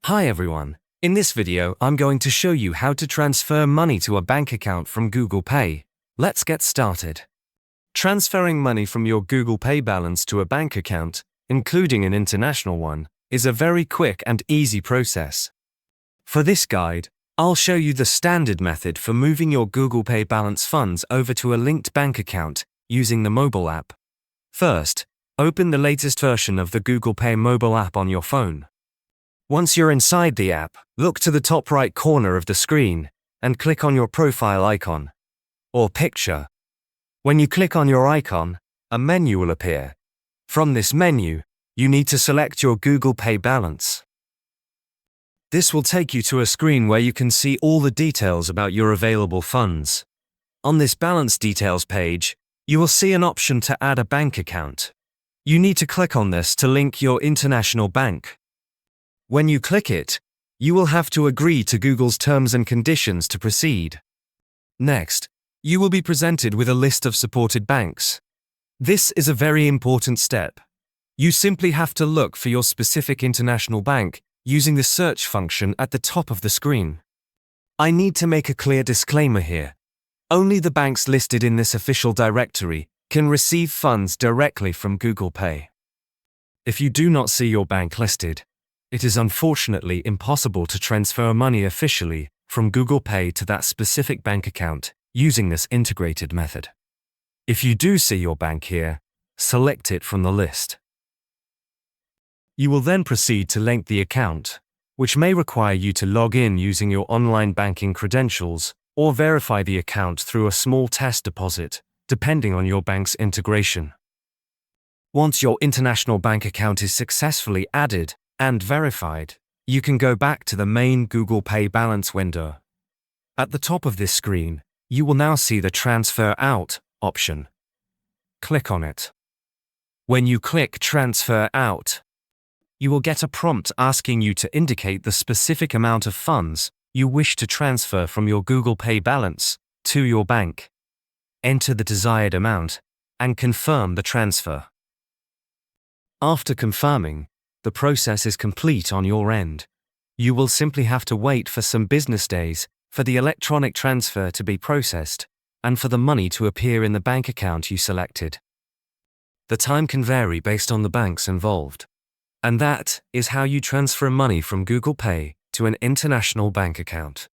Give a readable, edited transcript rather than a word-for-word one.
Hi everyone. In this video, I'm going to show you how to transfer money to a bank account from Google Pay. Let's get started. Transferring money from your Google Pay balance to a bank account, including an international one, is a very quick and easy process. For this guide, I'll show you the standard method for moving your Google Pay balance funds over to a linked bank account using the mobile app. First, open the latest version of the Google Pay mobile app on your phone. Once you're inside the app, look to the top right corner of the screen and click on your profile icon or picture. When you click on your icon, a menu will appear. From this menu, you need to select your Google Pay balance. This will take you to a screen where you can see all the details about your available funds. On this balance details page, you will see an option to add a bank account. You need to click on this to link your international bank. When you click it, you will have to agree to Google's terms and conditions to proceed. Next, you will be presented with a list of supported banks. This is a very important step. You simply have to look for your specific international bank using the search function at the top of the screen. I need to make a clear disclaimer here. Only the banks listed in this official directory can receive funds directly from Google Pay. If you do not see your bank listed, it is unfortunately impossible to transfer money officially from Google Pay to that specific bank account using this integrated method. If you do see your bank here, select it from the list. You will then proceed to link the account, which may require you to log in using your online banking credentials or verify the account through a small test deposit, depending on your bank's integration. Once your international bank account is successfully added and verified, you can go back to the main Google Pay balance window. At the top of this screen, you will now see the Transfer Out option. Click on it. When you click Transfer Out, you will get a prompt asking you to indicate the specific amount of funds you wish to transfer from your Google Pay balance to your bank. Enter the desired amount and confirm the transfer. After confirming, the process is complete on your end. You will simply have to wait for some business days for the electronic transfer to be processed and for the money to appear in the bank account you selected. The time can vary based on the banks involved. And that is how you transfer money from Google Pay to an international bank account.